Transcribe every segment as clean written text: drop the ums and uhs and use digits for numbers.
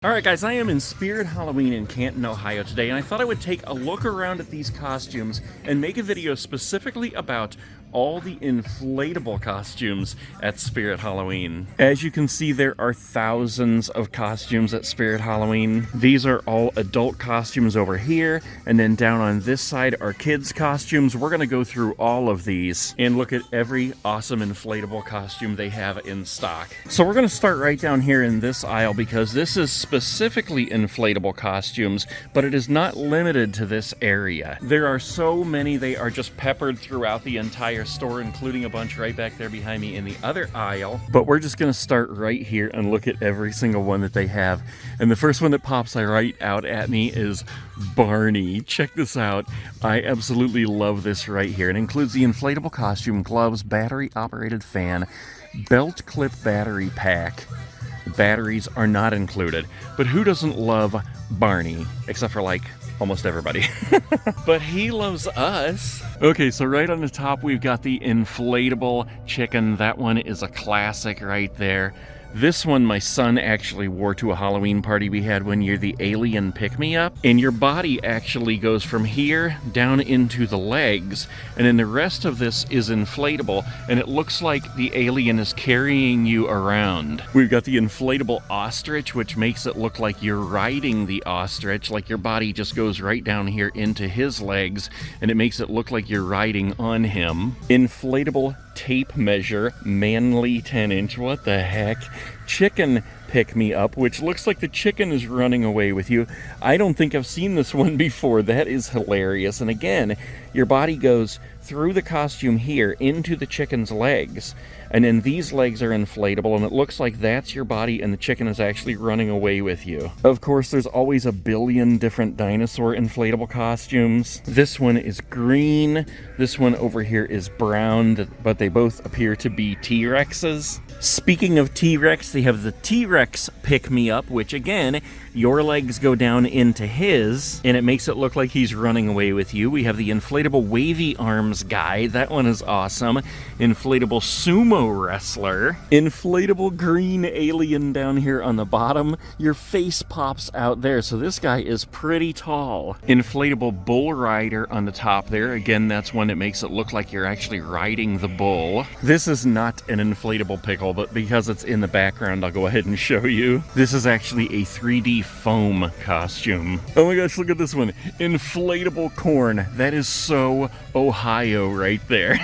Alright guys, I am in Spirit Halloween in Canton, Ohio today, and I thought I would take a look around at these costumes and make a video specifically about all the inflatable costumes at Spirit Halloween. As you can see, there are thousands of costumes at Spirit Halloween. These are all adult costumes over here, and then down on this side are kids' costumes. We're going to go through all of these and look at every awesome inflatable costume they have in stock. So we're going to start right down here in this aisle because this is specifically inflatable costumes, but it is not limited to this area. There are so many, they are just peppered throughout the entire store, including a bunch right back there behind me in the other aisle. But we're just going to start right here and look at every single one that they have. And the first one that pops right out at me is Barney. Check this out. I absolutely love this right here. It includes the inflatable costume, gloves, battery-operated fan, belt clip battery pack. Batteries are not included. But who doesn't love Barney? Except for, like, almost everybody. But he loves us. Okay, so right on the top we've got the inflatable chicken. That one is a classic right there. This one my son actually wore to a Halloween party we had one year, the alien pick-me-up. And your body actually goes from here down into the legs, and then the rest of this is inflatable, and it looks like the alien is carrying you around. We've got the inflatable ostrich, which makes it look like you're riding the ostrich, like your body just goes right down here into his legs, and it makes it look like you're riding on him. Inflatable tape measure, manly 10-inch, what the heck? Chicken pick-me-up, which looks like the chicken is running away with you. I don't think I've seen this one before. That is hilarious. And again, your body goes through the costume here into the chicken's legs, and then these legs are inflatable, and it looks like that's your body and the chicken is actually running away with you. Of course, there's always a billion different dinosaur inflatable costumes. This one is green. This one over here is brown, but they both appear to be T-Rexes. Speaking of T-Rex, they have the T-Rex pick-me-up, which again, your legs go down into his, and it makes it look like he's running away with you. We have the inflatable wavy arms guy. That one is awesome. Inflatable sumo wrestler. Inflatable green alien down here on the bottom. Your face pops out there, so this guy is pretty tall. Inflatable bull rider on the top there. Again, that's one that makes it look like you're actually riding the bull. This is not an inflatable pickle, but because it's in the background, I'll go ahead and show you. This is actually a 3D foam costume. Oh my gosh, look at this one. Inflatable corn. That is so Ohio right there.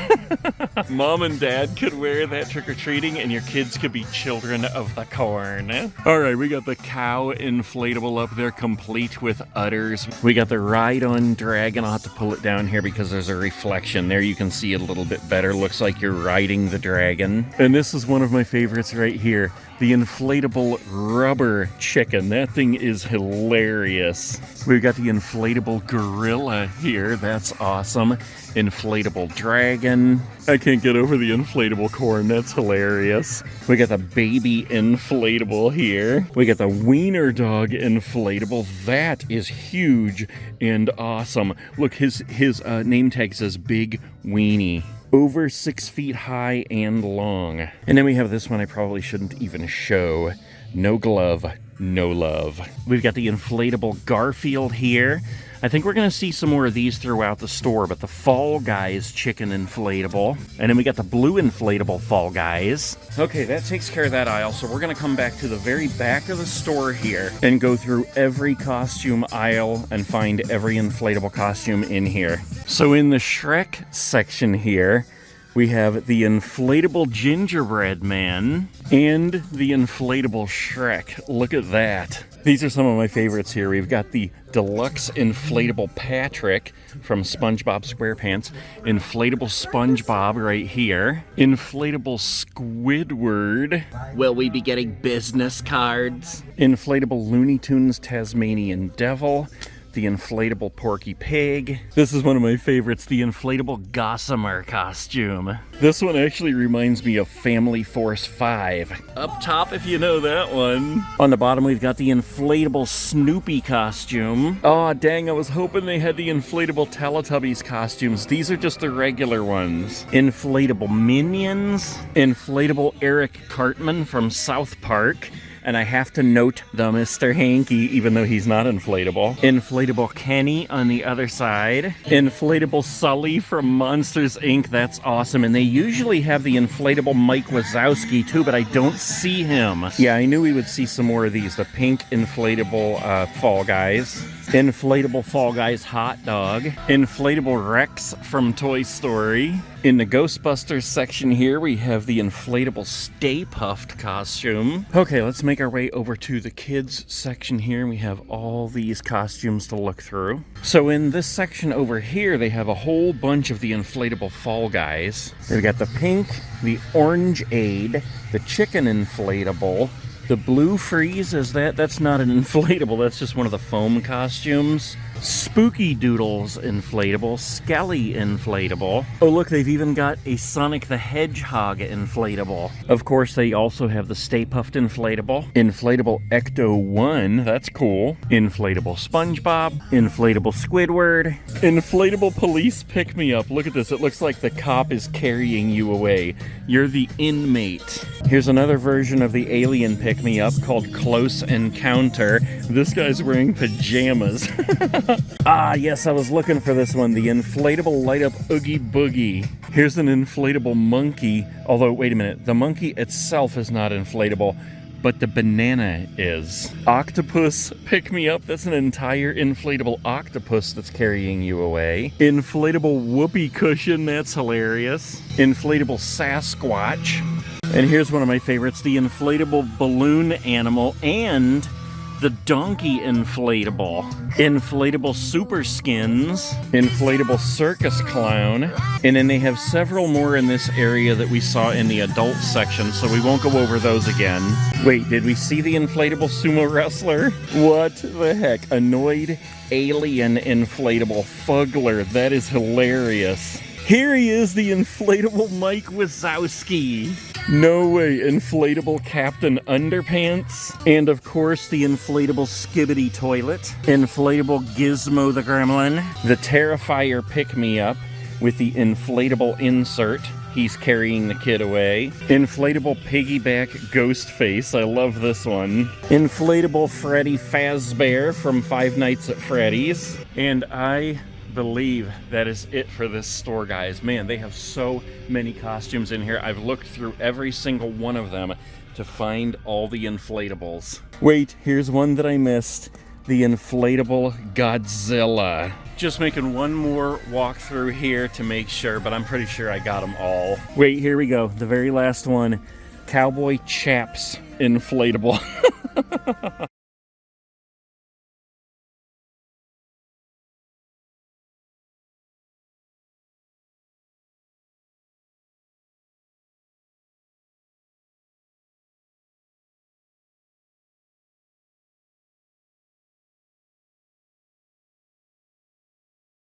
Mom and dad could wear that trick-or-treating, and your kids could be children of the corn. Alright, we got the cow inflatable up there, complete with udders. We got the ride-on dragon. I'll have to pull it down here because there's a reflection there. You can see it a little bit better. Looks like you're riding the dragon. And this is one of my favorites right here. The inflatable rubber chicken. That thing is hilarious. We've got the inflatable gorilla here. That's awesome. Inflatable dragon. I can't get over the inflatable corn. That's hilarious. We got the baby inflatable here. We got the wiener dog inflatable. That is huge and awesome. Look, his name tag says Big Weenie. Over 6 feet high and long. And then we have this one I probably shouldn't even show. No glove, no love. We've got the inflatable Garfield here. I think we're going to see some more of these throughout the store, but the Fall Guys chicken inflatable. And then we got the blue inflatable Fall Guys. Okay, that takes care of that aisle, so we're going to come back to the very back of the store here and go through every costume aisle and find every inflatable costume in here. So in the Shrek section here, we have the inflatable gingerbread man and the inflatable Shrek. Look at that. These are some of my favorites here. We've got the deluxe inflatable Patrick from SpongeBob SquarePants. Inflatable SpongeBob right here. Inflatable Squidward. Will we be getting business cards? Inflatable Looney Tunes Tasmanian Devil. The inflatable Porky Pig. This is one of my favorites, the inflatable Gossamer costume. This one actually reminds me of Family Force 5. Up top, if you know that one. On the bottom, we've got the inflatable Snoopy costume. Oh, dang, I was hoping they had the inflatable Teletubbies costumes. These are just the regular ones. Inflatable Minions. Inflatable Eric Cartman from South Park. And I have to note the Mr. Hanky, even though he's not inflatable. Inflatable Kenny on the other side. Inflatable Sully from Monsters, Inc. That's awesome. And they usually have the inflatable Mike Wazowski too, but I don't see him. Yeah, I knew we would see some more of these. The pink inflatable Fall Guys. Inflatable Fall Guys hot dog. Inflatable Rex from Toy Story. In the Ghostbusters section here, we have the inflatable Stay Puft costume. Okay, let's make our way over to the kids section here. We have all these costumes to look through. So in this section over here, they have a whole bunch of the inflatable Fall Guys. They've got the pink, the orange aid, the chicken inflatable, the blue freeze, is that's not an inflatable, that's just one of the foam costumes. Spooky Doodles inflatable, Skelly inflatable. Oh look, they've even got a Sonic the Hedgehog inflatable. Of course, they also have the Stay Puft inflatable. Inflatable Ecto-1, that's cool. Inflatable SpongeBob. Inflatable Squidward. Inflatable Police Pick-Me-Up. Look at this, it looks like the cop is carrying you away. You're the inmate. Here's another version of the alien pick-me-up called Close Encounter. This guy's wearing pajamas. Ah, yes, I was looking for this one. The inflatable light-up Oogie Boogie. Here's an inflatable monkey. Although, wait a minute. The monkey itself is not inflatable, but the banana is. Octopus Pick-Me-Up. That's an entire inflatable octopus that's carrying you away. Inflatable whoopee cushion. That's hilarious. Inflatable Sasquatch. And here's one of my favorites. The inflatable balloon animal and the donkey inflatable. Inflatable super skins. Inflatable circus clown. And then they have several more in this area that we saw in the adult section, so we won't go over those again. Wait, did we see the inflatable sumo wrestler? What the heck? Annoyed alien inflatable Fuggler. That is hilarious. Here he is, the inflatable Mike Wazowski. No way, inflatable Captain Underpants. And of course, the inflatable Skibbity Toilet. Inflatable Gizmo the Gremlin. The Terrifier Pick-Me-Up with the inflatable insert. He's carrying the kid away. Inflatable Piggyback Ghostface. I love this one. Inflatable Freddy Fazbear from Five Nights at Freddy's. And I believe that is it for this store, guys. Man, they have so many costumes in here. I've looked through every single one of them to find all the inflatables. Wait, here's one that I missed. The inflatable Godzilla. Just making one more walkthrough here to make sure, but I'm pretty sure I got them all. Wait, here we go. The very last one. Cowboy Chaps inflatable.